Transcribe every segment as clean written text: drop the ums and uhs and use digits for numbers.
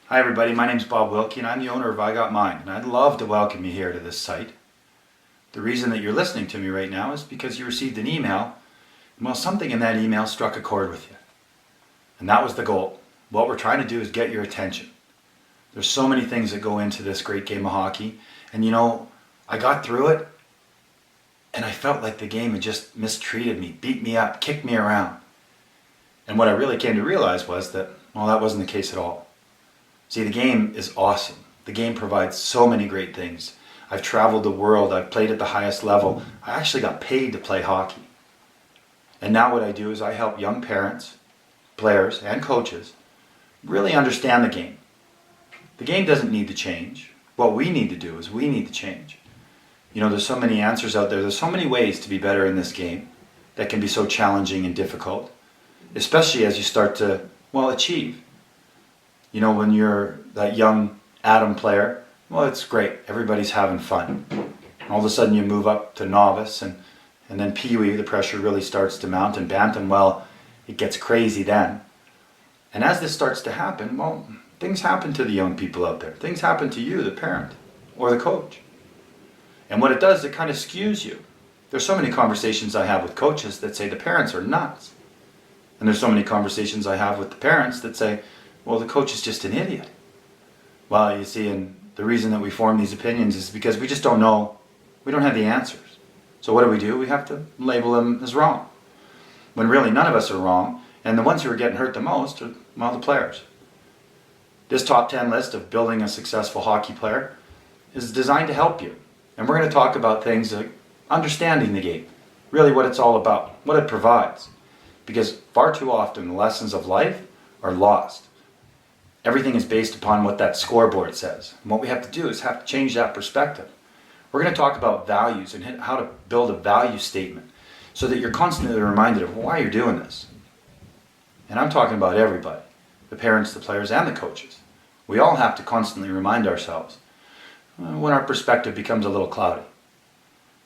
Hi everybody, my name's Bob Wilkie and I'm the owner of I Got Mine, and I'd love to welcome you here to this site. The reason that you're listening to me right now is because you received an email, and well, something in that email struck a chord with you. And that was the goal. What we're trying to do is get your attention. There's so many things that go into this great game of hockey, and you know, I got through it and I felt like the game had just mistreated me, beat me up, kicked me around. And what I really came to realize was that, well, that wasn't the case at all. See, the game is awesome. The game provides so many great things. I've traveled the world, I've played at the highest level. I actually got paid to play hockey. And now what I do is I help young parents, players, and coaches really understand the game. The game doesn't need to change. What we need to do is we need to change. You know, there's so many answers out there. There's so many ways to be better in this game that can be so challenging and difficult, especially as you start to, well, achieve. You know, when you're that young Adam player, well, it's great. Everybody's having fun. All of a sudden you move up to novice, and then Pee-wee, the pressure really starts to mount, and Bantam, well, it gets crazy then. And as this starts to happen, well, things happen to the young people out there. Things happen to you, the parent, or the coach. And what it does, it kind of skews you. There's so many conversations I have with coaches that say the parents are nuts. And there's so many conversations I have with the parents that say, well, the coach is just an idiot. Well, you see, and the reason that we form these opinions is because we just don't know, we don't have the answers. So what do? We have to label them as wrong. When really none of us are wrong, and the ones who are getting hurt the most are, well, the players. This top 10 list of building a successful hockey player is designed to help you. And we're going to talk about things like understanding the game, really what it's all about, what it provides. Because far too often the lessons of life are lost. Everything is based upon what that scoreboard says. And what we have to do is have to change that perspective. We're going to talk about values and how to build a value statement so that you're constantly reminded of why you're doing this. And I'm talking about everybody, the parents, the players, and the coaches. We all have to constantly remind ourselves when our perspective becomes a little cloudy.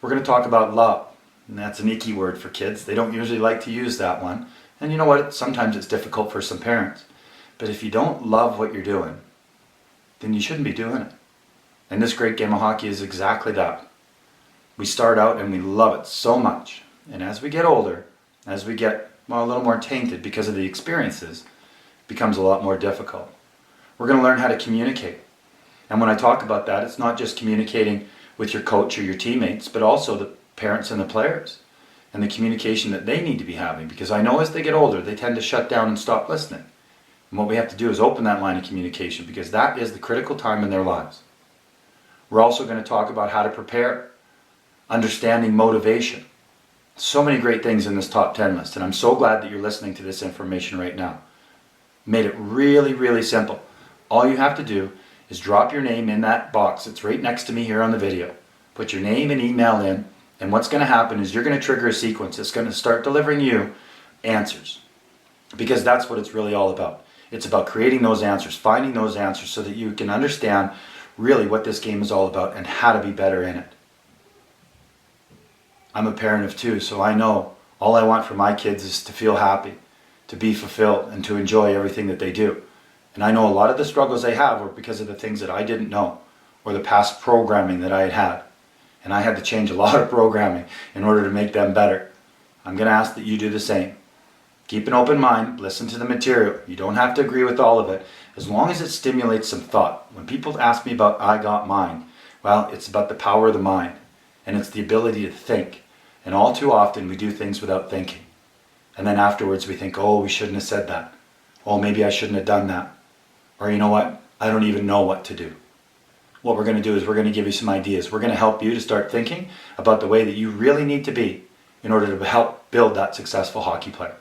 We're going to talk about love, and that's an icky word for kids. They don't usually like to use that one. And you know what? Sometimes it's difficult for some parents. But if you don't love what you're doing, then you shouldn't be doing it. And this great game of hockey is exactly that. We start out and we love it so much. And as we get older, as we get, well, a little more tainted because of the experiences, it becomes a lot more difficult. We're going to learn how to communicate. And when I talk about that, it's not just communicating with your coach or your teammates, but also the parents and the players and the communication that they need to be having. Because I know as they get older, they tend to shut down and stop listening. And what we have to do is open that line of communication, because that is the critical time in their lives. We're also going to talk about how to prepare, understanding motivation. So many great things in this top 10 list, and I'm so glad that you're listening to this information right now. Made it really, really simple. All you have to do is drop your name in that box that's right next to me here on the video. Put your name and email in, and what's going to happen is you're going to trigger a sequence that's going to start delivering you answers. Because that's what it's really all about. It's about creating those answers, finding those answers so that you can understand really what this game is all about and how to be better in it. I'm a parent of two, so I know all I want for my kids is to feel happy, to be fulfilled, and to enjoy everything that they do. And I know a lot of the struggles they have were because of the things that I didn't know, or the past programming that I had had. And I had to change a lot of programming in order to make them better. I'm going to ask that you do the same. Keep an open mind, listen to the material. You don't have to agree with all of it, as long as it stimulates some thought. When people ask me about I Got Mine, well, it's about the power of the mind, and it's the ability to think. And all too often we do things without thinking. And then afterwards we think, oh, we shouldn't have said that. Oh, maybe I shouldn't have done that. Or you know what? I don't even know what to do. What we're going to do is we're going to give you some ideas. We're going to help you to start thinking about the way that you really need to be in order to help build that successful hockey player.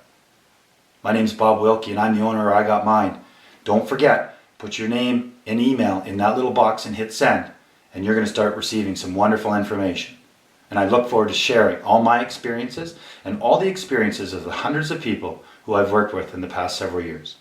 My name's Bob Wilkie, and I'm the owner of I Got Mine. Don't forget, put your name and email in that little box and hit send, and you're going to start receiving some wonderful information. And I look forward to sharing all my experiences and all the experiences of the hundreds of people who I've worked with in the past several years.